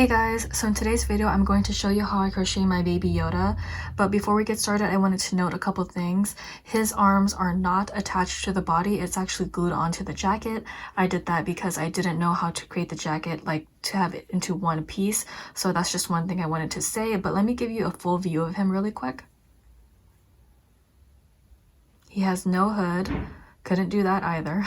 Hey guys, so in today's video I'm going to show you how I crochet my baby Yoda, but before we get started I wanted to note a couple things. His arms are not attached to the body, it's actually glued onto the jacket. I did that because I didn't know how to create the jacket, like to have it into one piece, so that's just one thing I wanted to say, but let me give you a full view of him really quick. He has no hood, couldn't do that either.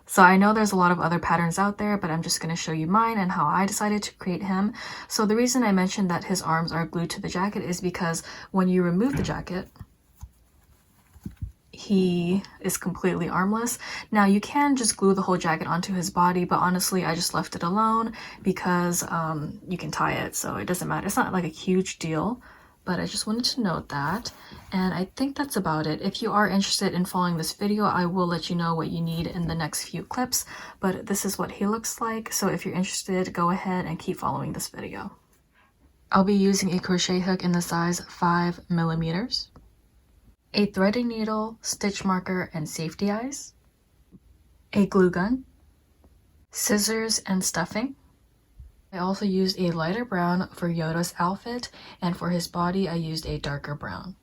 So I know there's a lot of other patterns out there, but I'm just going to show you mine and how I decided to create him. So the reason I mentioned that his arms are glued to the jacket is because when you remove the jacket, he is completely armless. Now you can just glue the whole jacket onto his body, but honestly I just left it alone because you can tie it, so it doesn't matter. It's not like a huge deal, but I just wanted to note that. And I think that's about it. If you are interested in following this video, I will let you know what you need in the next few clips, but this is what he looks like. So if you're interested, go ahead and keep following this video. I'll be using a crochet hook in the size 5mm, a threading needle, stitch marker, and safety eyes, a glue gun, scissors, and stuffing. I also used a lighter brown for Yoda's outfit, and for his body I used a darker brown.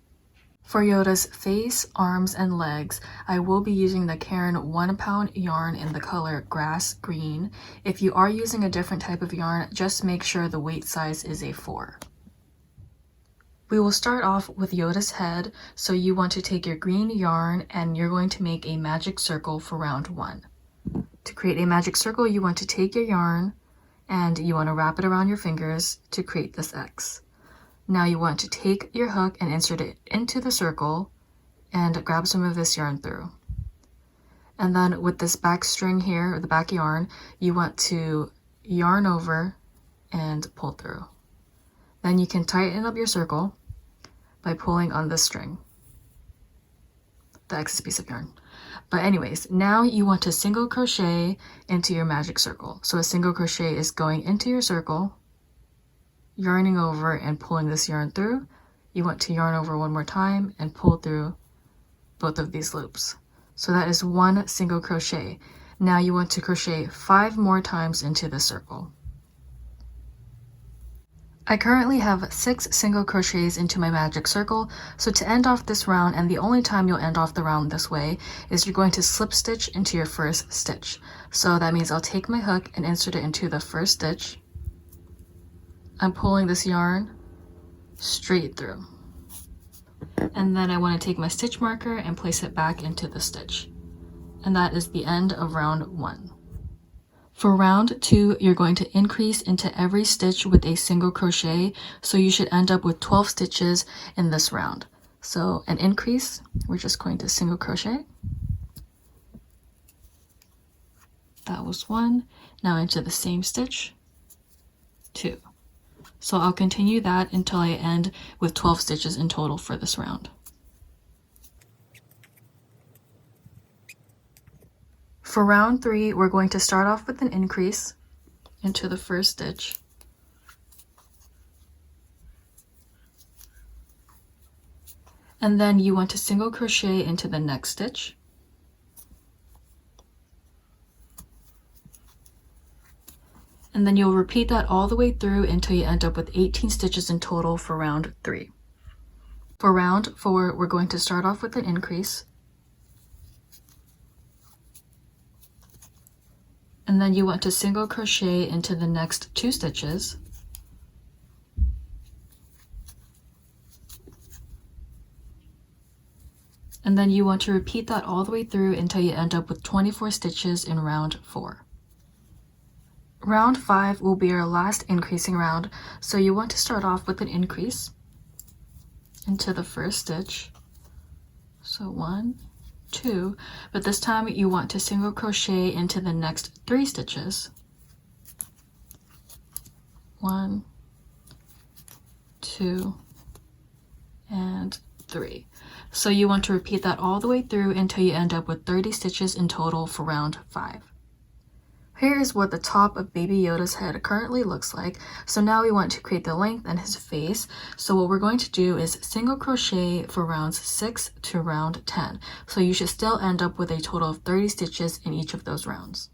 For Yoda's face, arms, and legs, I will be using the Caron 1-pound yarn in the color grass green. If you are using a different type of yarn, just make sure the weight size is a 4. We will start off with Yoda's head, so you want to take your green yarn and you're going to make a magic circle for round 1. To create a magic circle, you want to take your yarn and you want to wrap it around your fingers to create this X. Now you want to take your hook and insert it into the circle and grab some of this yarn through. And then with this back string here, or the back yarn, you want to yarn over and pull through. Then you can tighten up your circle by pulling on this string, the excess piece of yarn. But anyways, now you want to single crochet into your magic circle. So a single crochet is going into your circle, yarning over and pulling this yarn through. You want to yarn over one more time and pull through both of these loops. So that is one single crochet. Now you want to crochet 5 more times into the circle. I currently have 6 single crochets into my magic circle, so to end off this round, and the only time you'll end off the round this way, is you're going to slip stitch into your first stitch. So that means I'll take my hook and insert it into the first stitch. I'm pulling this yarn straight through. And then I want to take my stitch marker and place it back into the stitch. And that is the end of round 1. For round 2, you're going to increase into every stitch with a single crochet, so you should end up with 12 stitches in this round. So an increase, we're just going to single crochet. That was 1. Now into the same stitch, 2. So I'll continue that until I end with 12 stitches in total for this round. For round 3, we're going to start off with an increase into the first stitch. And then you want to single crochet into the next stitch. And then you'll repeat that all the way through until you end up with 18 stitches in total for round 3. For round 4, we're going to start off with an increase. And then you want to single crochet into the next 2 stitches. And then you want to repeat that all the way through until you end up with 24 stitches in round 4. Round 5 will be our last increasing round, so you want to start off with an increase into the first stitch. So 1, 2, but this time you want to single crochet into the next 3 stitches. 1, 2, and 3. So you want to repeat that all the way through until you end up with 30 stitches in total for round 5. Here is what the top of Baby Yoda's head currently looks like. So now we want to create the length and his face. So what we're going to do is single crochet for rounds 6 to round 10. So you should still end up with a total of 30 stitches in each of those rounds.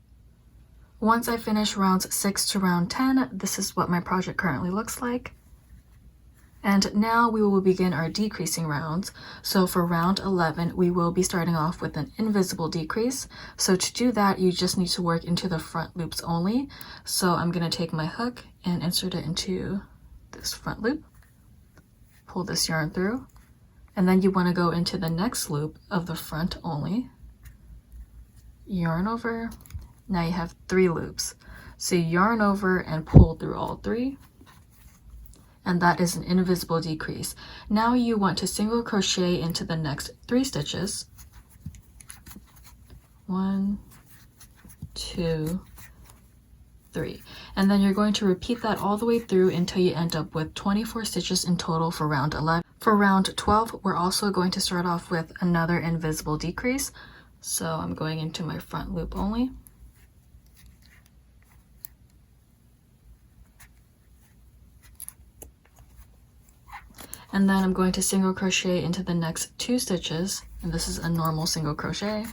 Once I finish rounds 6 to round 10, this is what my project currently looks like. And now we will begin our decreasing rounds. So for round 11, we will be starting off with an invisible decrease. So to do that, you just need to work into the front loops only. So I'm going to take my hook and insert it into this front loop, pull this yarn through, and then you want to go into the next loop of the front only, yarn over. Now you have 3 loops. So you yarn over and pull through all 3. And that is an invisible decrease. Now you want to single crochet into the next 3 stitches. 1, 2, 3. And then you're going to repeat that all the way through until you end up with 24 stitches in total for round 11. For round 12, we're also going to start off with another invisible decrease. So I'm going into my front loop only. And then I'm going to single crochet into the next 2 stitches, and this is a normal single crochet.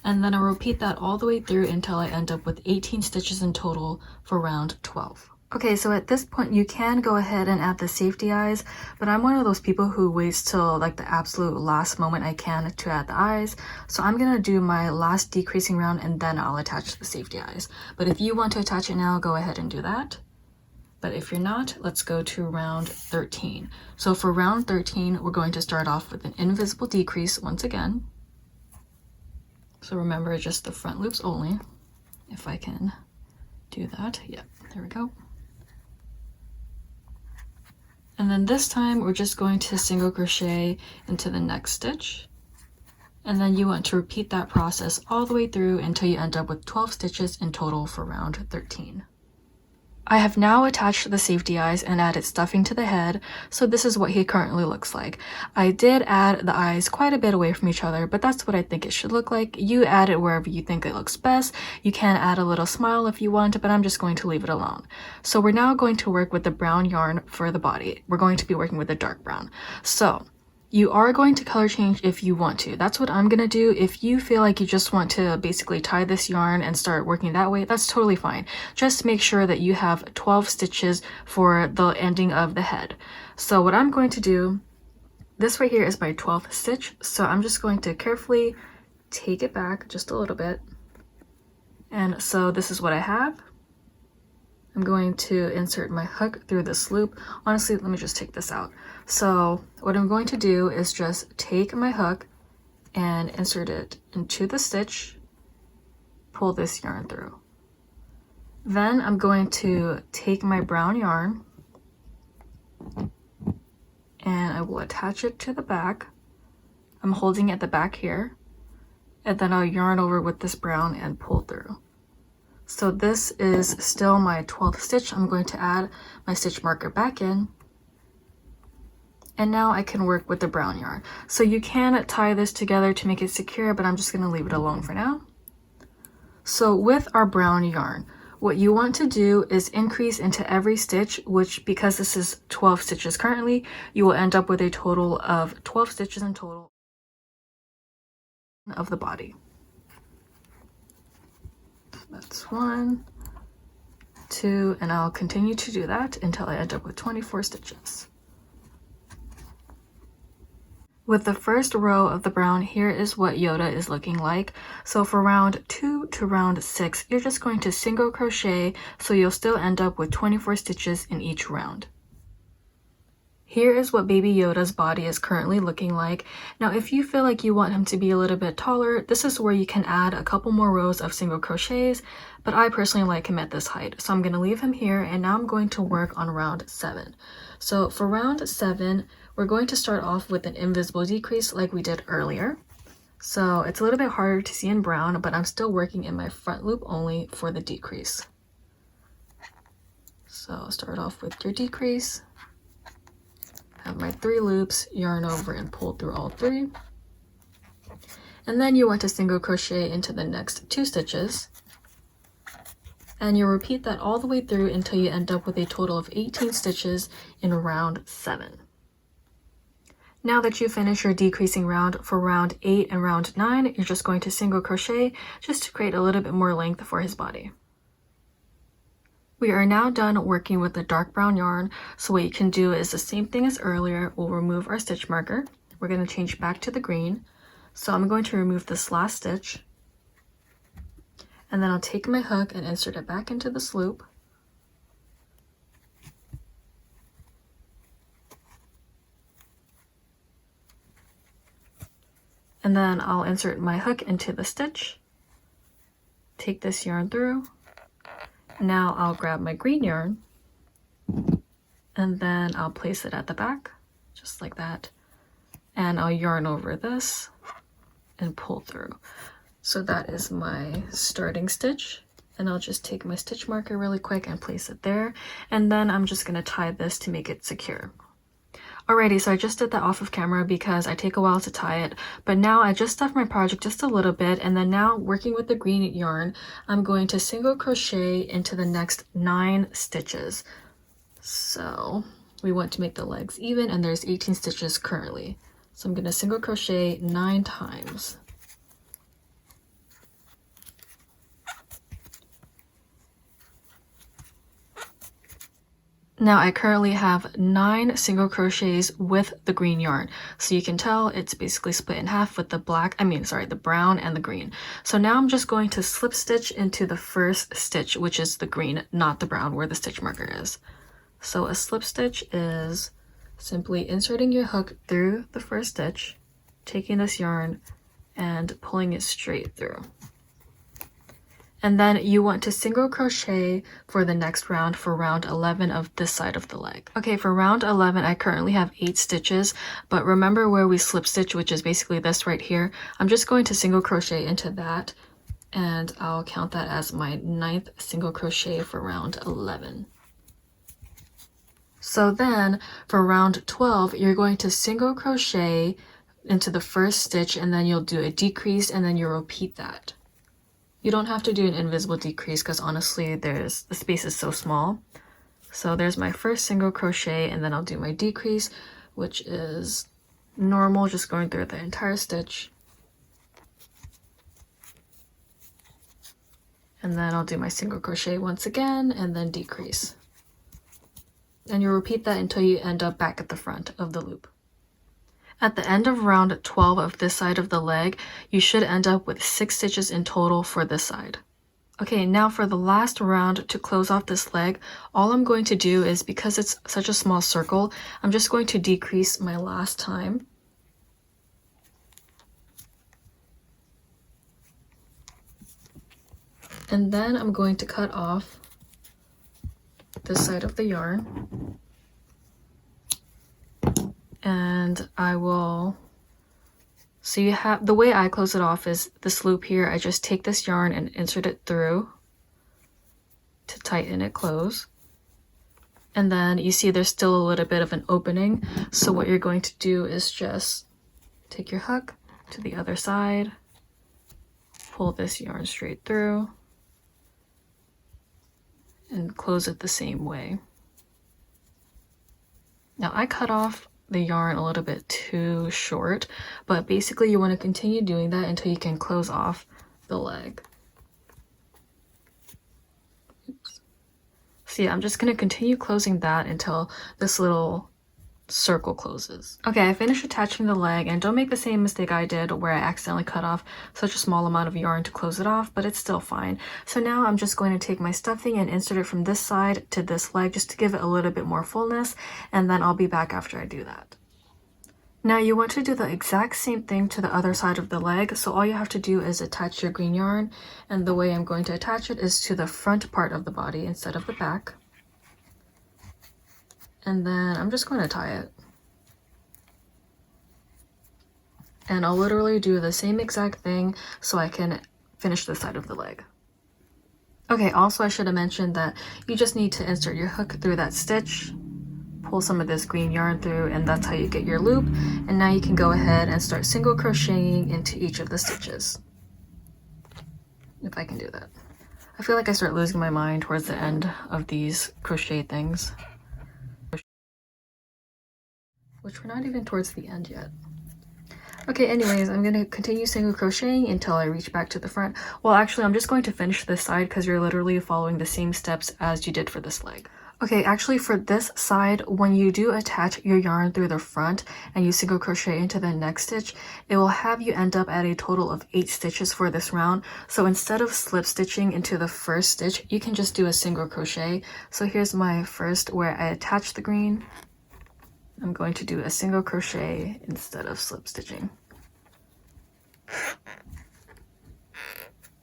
And then I'll repeat that all the way through until I end up with 18 stitches in total for round 12. Okay, so at this point you can go ahead and add the safety eyes, but I'm one of those people who waits till like the absolute last moment I can to add the eyes. So I'm gonna do my last decreasing round and then I'll attach the safety eyes. But if you want to attach it now, go ahead and do that. But if you're not, let's go to round 13. So for round 13, we're going to start off with an invisible decrease once again. So remember, just the front loops only. If I can do that. Yep, there we go. And then this time, we're just going to single crochet into the next stitch. And then you want to repeat that process all the way through until you end up with 12 stitches in total for round 13. I have now attached the safety eyes and added stuffing to the head, so this is what he currently looks like. I did add the eyes quite a bit away from each other, but that's what I think it should look like. You add it wherever you think it looks best. You can add a little smile if you want, but I'm just going to leave it alone. So we're now going to work with the brown yarn for the body. We're going to be working with the dark brown. So you are going to color change if you want to. That's what I'm gonna do. If you feel like you just want to basically tie this yarn and start working that way, that's totally fine. Just make sure that you have 12 stitches for the ending of the head. So what I'm going to do, this right here is my 12th stitch. So I'm just going to carefully take it back just a little bit. And so this is what I have. I'm going to insert my hook through this loop. Honestly, let me just take this out. So what I'm going to do is just take my hook and insert it into the stitch, pull this yarn through. Then I'm going to take my brown yarn and I will attach it to the back. I'm holding it at the back here, and then I'll yarn over with this brown and pull through. So this is still my 12th stitch. I'm going to add my stitch marker back in. And now I can work with the brown yarn. So you can tie this together to make it secure, but I'm just gonna leave it alone for now. So with our brown yarn, what you want to do is increase into every stitch, which because this is 12 stitches currently, you will end up with a total of 12 stitches in total of the body. That's 1, 2, and I'll continue to do that until I end up with 24 stitches. With the first row of the brown, here is what Yoda is looking like. So for round 2 to round 6, you're just going to single crochet, so you'll still end up with 24 stitches in each round. Here is what baby Yoda's body is currently looking like. Now, if you feel like you want him to be a little bit taller, this is where you can add a couple more rows of single crochets, but I personally like him at this height. So I'm going to leave him here, and now I'm going to work on round 7. So for round 7, we're going to start off with an invisible decrease like we did earlier. So it's a little bit harder to see in brown, but I'm still working in my front loop only for the decrease. So start off with your decrease. Have my 3 loops, yarn over and pull through all 3. And then you want to single crochet into the next 2 stitches. And you'll repeat that all the way through until you end up with a total of 18 stitches in round 7. Now that you finish your decreasing round for round 8 and round 9, you're just going to single crochet just to create a little bit more length for his body. We are now done working with the dark brown yarn, so what you can do is the same thing as earlier. We'll remove our stitch marker. We're going to change back to the green. So I'm going to remove this last stitch, and then I'll take my hook and insert it back into this loop. And then I'll insert my hook into the stitch, take this yarn through. Now I'll grab my green yarn, and then I'll place it at the back, just like that. And I'll yarn over this and pull through. So that is my starting stitch. And I'll just take my stitch marker really quick and place it there. And then I'm just gonna tie this to make it secure. Alrighty, so I just did that off of camera because I take a while to tie it, but now I just stuffed my project just a little bit, and then now working with the green yarn, I'm going to single crochet into the next 9 stitches. So we want to make the legs even, and there's 18 stitches currently. So I'm going to single crochet 9 times. Now I currently have 9 single crochets with the green yarn. So you can tell it's basically split in half with the the brown and the green. So now I'm just going to slip stitch into the first stitch, which is the green, not the brown where the stitch marker is. So a slip stitch is simply inserting your hook through the first stitch, taking this yarn and pulling it straight through. And then you want to single crochet for the next round for round 11 of this side of the leg. Okay, for round 11, I currently have 8 stitches, but remember where we slip stitch, which is basically this right here. I'm just going to single crochet into that, and I'll count that as my 9th single crochet for round 11. So then for round 12, you're going to single crochet into the first stitch, and then you'll do a decrease, and then you'll repeat that. You don't have to do an invisible decrease because honestly the space is so small. So there's my first single crochet, and then I'll do my decrease, which is normal, just going through the entire stitch. And then I'll do my single crochet once again and then decrease. And you'll repeat that until you end up back at the front of the loop. At the end of round 12 of this side of the leg, you should end up with 6 stitches in total for this side. Okay, now for the last round to close off this leg, all I'm going to do is, because it's such a small circle, I'm just going to decrease my last time. And then I'm going to cut off this side of the yarn. And I will, so you have, the way I close it off is this loop here. I just take this yarn and insert it through to tighten it close. And then you see there's still a little bit of an opening. So what you're going to do is just take your hook to the other side, pull this yarn straight through, and close it the same way. Now I cut off the yarn a little bit too short, but basically you want to continue doing that until you can close off the leg. Oops. So yeah, I'm just going to continue closing that until this little circle closes. Okay, I finished attaching the leg, and don't make the same mistake I did where I accidentally cut off such a small amount of yarn to close it off, but it's still fine. So now I'm just going to take my stuffing and insert it from this side to this leg just to give it a little bit more fullness, and then I'll be back after I do that. Now you want to do the exact same thing to the other side of the leg, so all you have to do is attach your green yarn, and the way I'm going to attach it is to the front part of the body instead of the back. And then I'm just going to tie it. And I'll literally do the same exact thing so I can finish this side of the leg. Okay, also I should have mentioned that you just need to insert your hook through that stitch, pull some of this green yarn through, and that's how you get your loop. And now you can go ahead and start single crocheting into each of the stitches. If I can do that. I feel like I start losing my mind towards the end of these crochet things. which we're not even towards the end yet. Okay, anyways, I'm going to continue single crocheting until I reach back to the front. Well, actually, I'm just going to finish this side because you're literally following the same steps as you did for this leg. Okay, actually for this side, when you do attach your yarn through the front and you single crochet into the next stitch, it will have you end up at a total of 8 stitches for this round. So instead of slip stitching into the first stitch, you can just do a single crochet. So here's my first where I attach the green. I'm going to do a single crochet instead of slip stitching.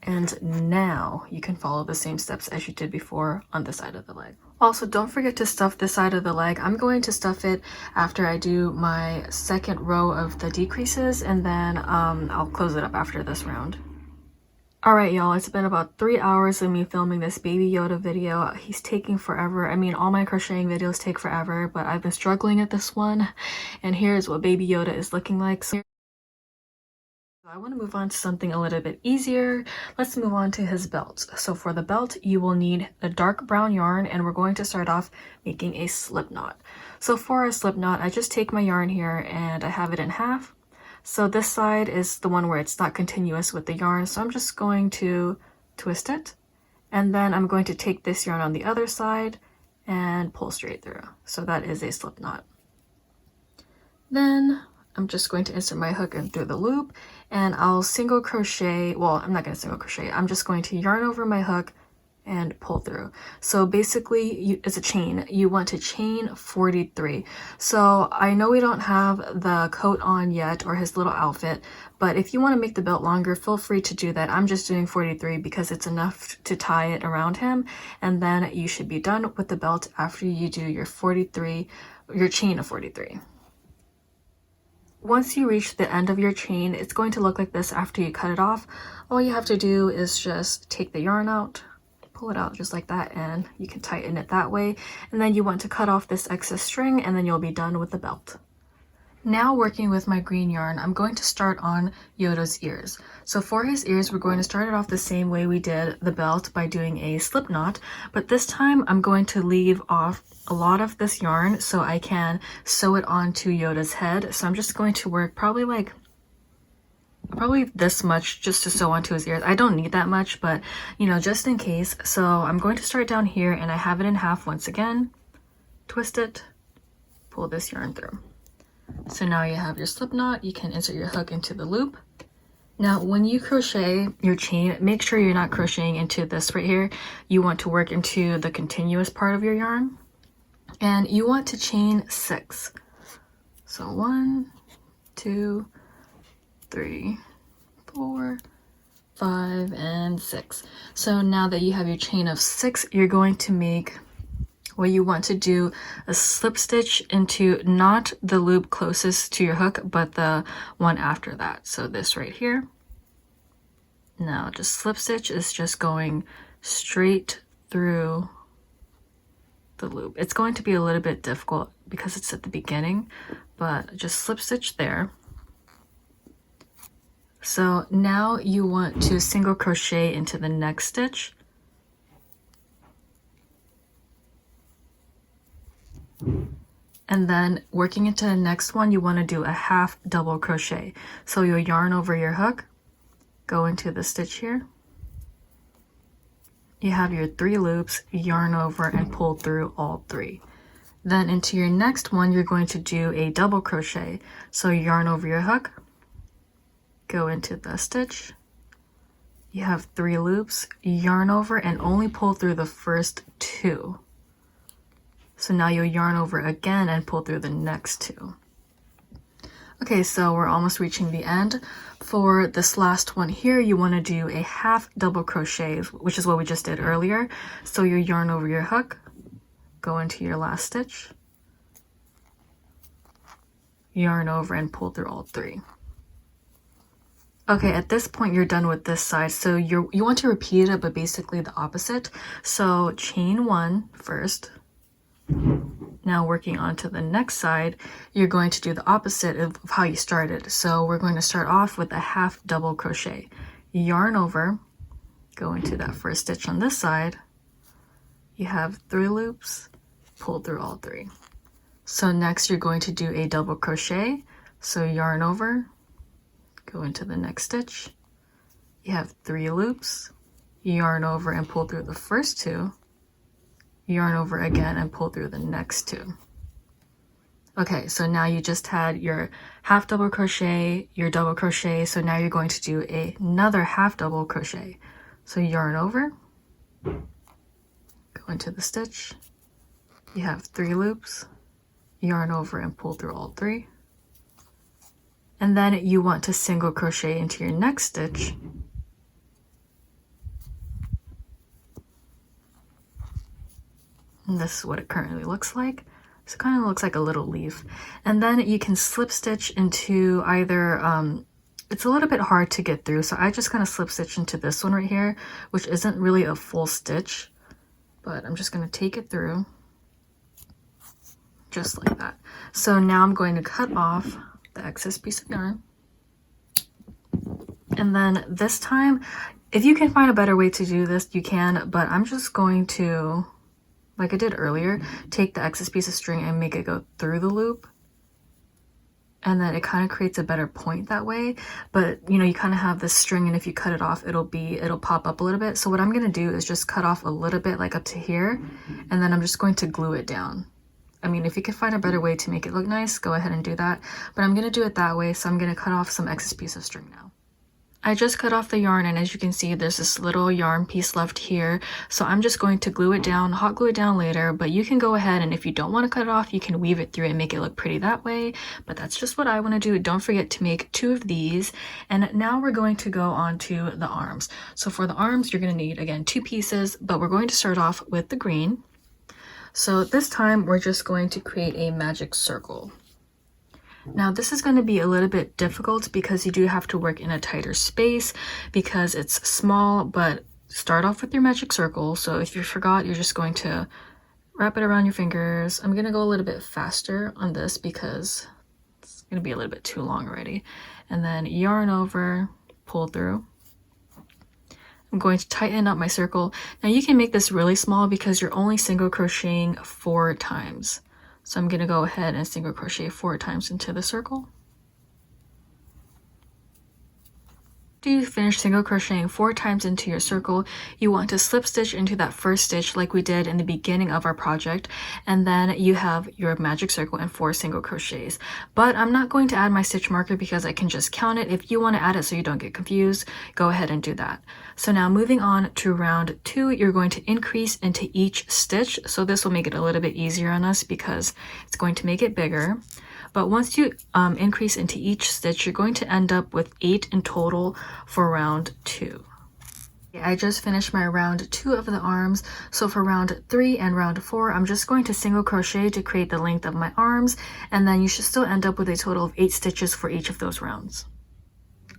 And now you can follow the same steps as you did before on the side of the leg. Also, don't forget to stuff this side of the leg. I'm going to stuff it after I do my second row of the decreases, and then I'll close it up after this round. Alright y'all, it's been about 3 hours of me filming this Baby Yoda video. He's taking forever. I mean, all my crocheting videos take forever, but I've been struggling at this one. And here's what Baby Yoda is looking like. So I want to move on to something a little bit easier. Let's move on to his belt. So for the belt, you will need a dark brown yarn, and we're going to start off making a slip knot. So for a slip knot, I just take my yarn here and I have it in half. So this side is the one where it's not continuous with the yarn, so I'm just going to twist it, and then I'm going to take this yarn on the other side and pull straight through. So that is a slip knot. Then I'm just going to insert my hook in through the loop, and I'll single crochet. Well, I'm not going to single crochet. I'm just going to yarn over my hook and pull through. So basically, it's a chain. You want to chain 43. So I know we don't have the coat on yet or his little outfit, but if you want to make the belt longer, feel free to do that. I'm just doing 43 because it's enough to tie it around him, and then you should be done with the belt after you do your 43, your chain of 43. Once you reach the end of your chain, it's going to look like this after you cut it off. All you have to do is just take the yarn out, pull it out just like that, and you can tighten it that way. And then you want to cut off this excess string, and then you'll be done with the belt. Now working with my green yarn, I'm going to start on Yoda's ears. So for his ears, we're going to start it off the same way we did the belt by doing a slip knot, but this time I'm going to leave off a lot of this yarn so I can sew it onto Yoda's head. So I'm just going to work probably this much just to sew onto his ears. I don't need that much, but you know, just in case. So I'm going to start down here, and I have it in half once again, twist it, pull this yarn through. So now you have your slip knot. You can insert your hook into the loop. Now when you crochet your chain, make sure you're not crocheting into this right here. You want to work into the continuous part of your yarn, and you want to chain 6. So 1, 2, 3, 4, 5, and 6. So now that you have your chain of 6, you're going to make what you want to do a slip stitch into not the loop closest to your hook, but the one after that. So this right here. Now just slip stitch is just going straight through the loop. It's going to be a little bit difficult because it's at the beginning, but just slip stitch there. So now you want to single crochet into the next stitch. And then working into the next one, you want to do a half double crochet. So you'll yarn over your hook, go into the stitch here. You have your 3 loops, yarn over and pull through all 3. Then into your next one, you're going to do a double crochet. So yarn over your hook, go into the stitch. You have 3 loops, yarn over and only pull through the first 2. So now you'll yarn over again and pull through the next 2. Okay, so we're almost reaching the end. For this last one here, you want to do a half double crochet, which is what we just did earlier. So you yarn over your hook, go into your last stitch, yarn over and pull through all 3. Okay, at this point you're done with this side, so you want to repeat it, but basically the opposite. So chain 1 first. Now working on to the next side, you're going to do the opposite of how you started. So we're going to start off with a half double crochet. Yarn over, go into that first stitch on this side. You have 3 loops, pull through all 3. So next you're going to do a double crochet. So yarn over, go into the next stitch. You have 3 loops, yarn over and pull through the first 2, yarn over again and pull through the next 2. Okay, so now you just had your half double crochet, your double crochet, so now you're going to do another half double crochet. So yarn over, go into the stitch, you have 3 loops, yarn over and pull through all 3. And then you want to single crochet into your next stitch. And this is what it currently looks like. So it kind of looks like a little leaf. And then you can slip stitch into either, it's a little bit hard to get through, so I just kind of slip stitch into this one right here, which isn't really a full stitch, but I'm just going to take it through just like that. So now I'm going to cut off the excess piece of yarn. And then this time, if you can find a better way to do this, you can, but I'm just going to, like I did earlier, take the excess piece of string and make it go through the loop. And then it kind of creates a better point that way. But you know, you kind of have this string, and if you cut it off, it'll pop up a little bit. So what I'm going to do is just cut off a little bit, like up to here, and then I'm just going to glue it down. I mean, if you can find a better way to make it look nice, go ahead and do that. But I'm going to do it that way, so I'm going to cut off some excess piece of string now. I just cut off the yarn, and as you can see, there's this little yarn piece left here. So I'm just going to glue it down, hot glue it down later, but you can go ahead and if you don't want to cut it off, you can weave it through and make it look pretty that way. But that's just what I want to do. Don't forget to make 2 of these. And now we're going to go on to the arms. So for the arms, you're going to need, again, 2 pieces, but we're going to start off with the green. So this time we're just going to create a magic circle. Now this is going to be a little bit difficult because you do have to work in a tighter space because it's small, but start off with your magic circle. So if you forgot, you're just going to wrap it around your fingers. I'm going to go a little bit faster on this because it's going to be a little bit too long already. And then yarn over, pull through. I'm going to tighten up my circle. Now you can make this really small because you're only single crocheting 4 times. So I'm going to go ahead and single crochet 4 times into the circle. After you finish single crocheting 4 times into your circle, you want to slip stitch into that first stitch like we did in the beginning of our project, and then you have your magic circle and 4 single crochets. But I'm not going to add my stitch marker because I can just count it. If you want to add it so you don't get confused, go ahead and do that. So now moving on to round 2, you're going to increase into each stitch. So this will make it a little bit easier on us because it's going to make it bigger. But once you increase into each stitch, you're going to end up with 8 in total for round 2. I just finished my round 2 of the arms. So for round 3 and round 4, I'm just going to single crochet to create the length of my arms, and then you should still end up with a total of 8 stitches for each of those rounds.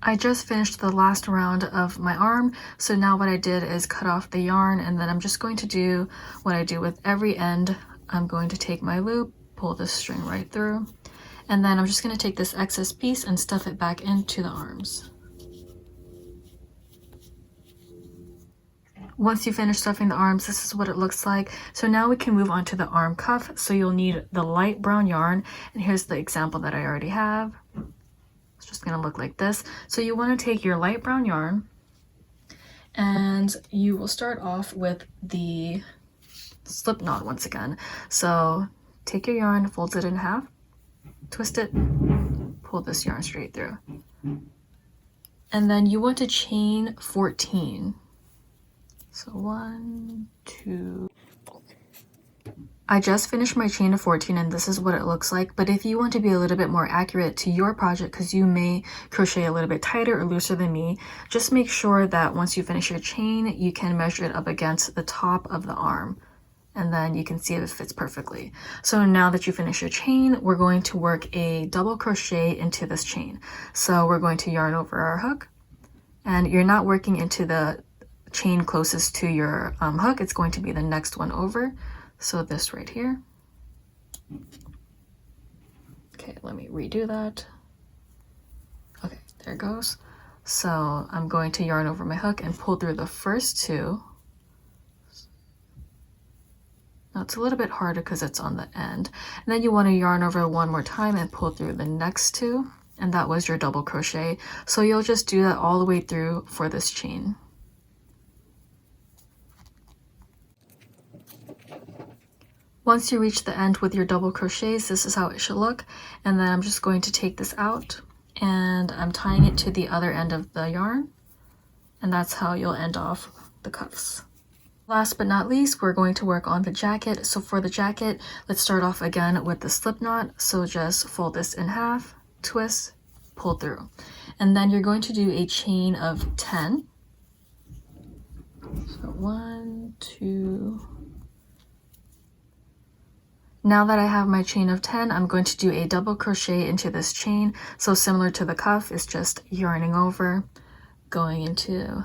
I just finished the last round of my arm, so now what I did is cut off the yarn, and then I'm just going to do what I do with every end. I'm going to take my loop, pull the string right through, and then I'm just going to take this excess piece and stuff it back into the arms. Once you finish stuffing the arms, this is what it looks like. So now we can move on to the arm cuff. So you'll need the light brown yarn, and here's the example that I already have. It's just going to look like this. So you want to take your light brown yarn, and you will start off with the slip knot once again. So take your yarn, fold it in half, twist it, pull this yarn straight through. And then you want to chain 14. So 1, 2. I just finished my chain of 14 and this is what it looks like. But if you want to be a little bit more accurate to your project, because you may crochet a little bit tighter or looser than me, just make sure that once you finish your chain, you can measure it up against the top of the arm. And then you can see if it fits perfectly. So now that you finish your chain, we're going to work a double crochet into this chain. So we're going to yarn over our hook, and you're not working into the chain closest to your hook. It's going to be the next one over. So this right here. Okay, let me redo that. Okay, there it goes. So I'm going to yarn over my hook and pull through the first 2. Now it's a little bit harder because it's on the end. And then you want to yarn over one more time and pull through the next two. And that was your double crochet. So you'll just do that all the way through for this chain. Once you reach the end with your double crochets, this is how it should look. And then I'm just going to take this out and I'm tying it to the other end of the yarn. And that's how you'll end off the cuffs. Last but not least, we're going to work on the jacket. So for the jacket, let's start off again with the slip knot. So just fold this in half, twist, pull through. And then you're going to do a chain of 10. So 1, 2. Now that I have my chain of 10, I'm going to do a double crochet into this chain. So similar to the cuff, it's just yarning over, going into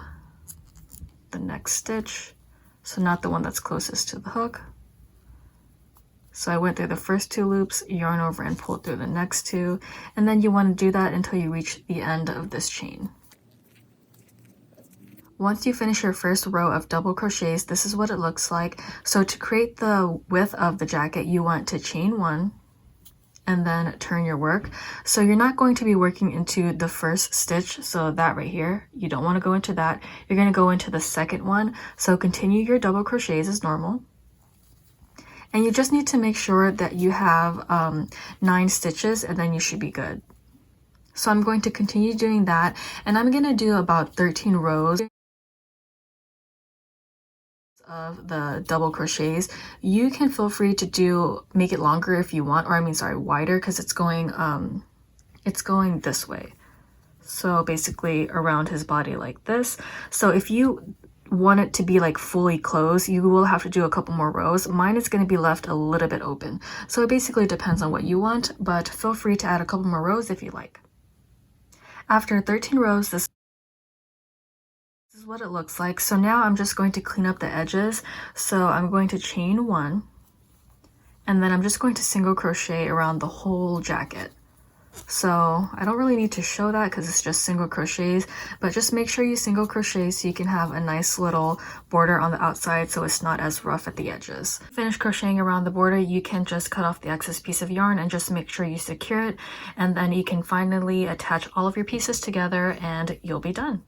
the next stitch. So not the one that's closest to the hook. So I went through the first 2 loops, yarn over and pull through the next 2, and then you want to do that until you reach the end of this chain. Once you finish your first row of double crochets, this is what it looks like. So to create the width of the jacket, you want to chain 1 and then turn your work. So you're not going to be working into the first stitch, so that right here, you don't want to go into that. You're going to go into the second one. So continue your double crochets as normal. And you just need to make sure that you have 9 stitches and then you should be good. So I'm going to continue doing that, and I'm going to do about 13 rows of the double crochets. You can feel free to make it longer if you want, or I mean sorry, wider, because it's going this way. So basically around his body like this. So if you want it to be like fully closed, you will have to do a couple more rows. Mine is going to be left a little bit open. So it basically depends on what you want, but feel free to add a couple more rows if you like. After 13 rows, this is what it looks like. So now I'm just going to clean up the edges. So I'm going to chain 1, and then I'm just going to single crochet around the whole jacket. So I don't really need to show that because it's just single crochets, but just make sure you single crochet so you can have a nice little border on the outside so it's not as rough at the edges. Finish crocheting around the border, you can just cut off the excess piece of yarn and just make sure you secure it, and then you can finally attach all of your pieces together and you'll be done.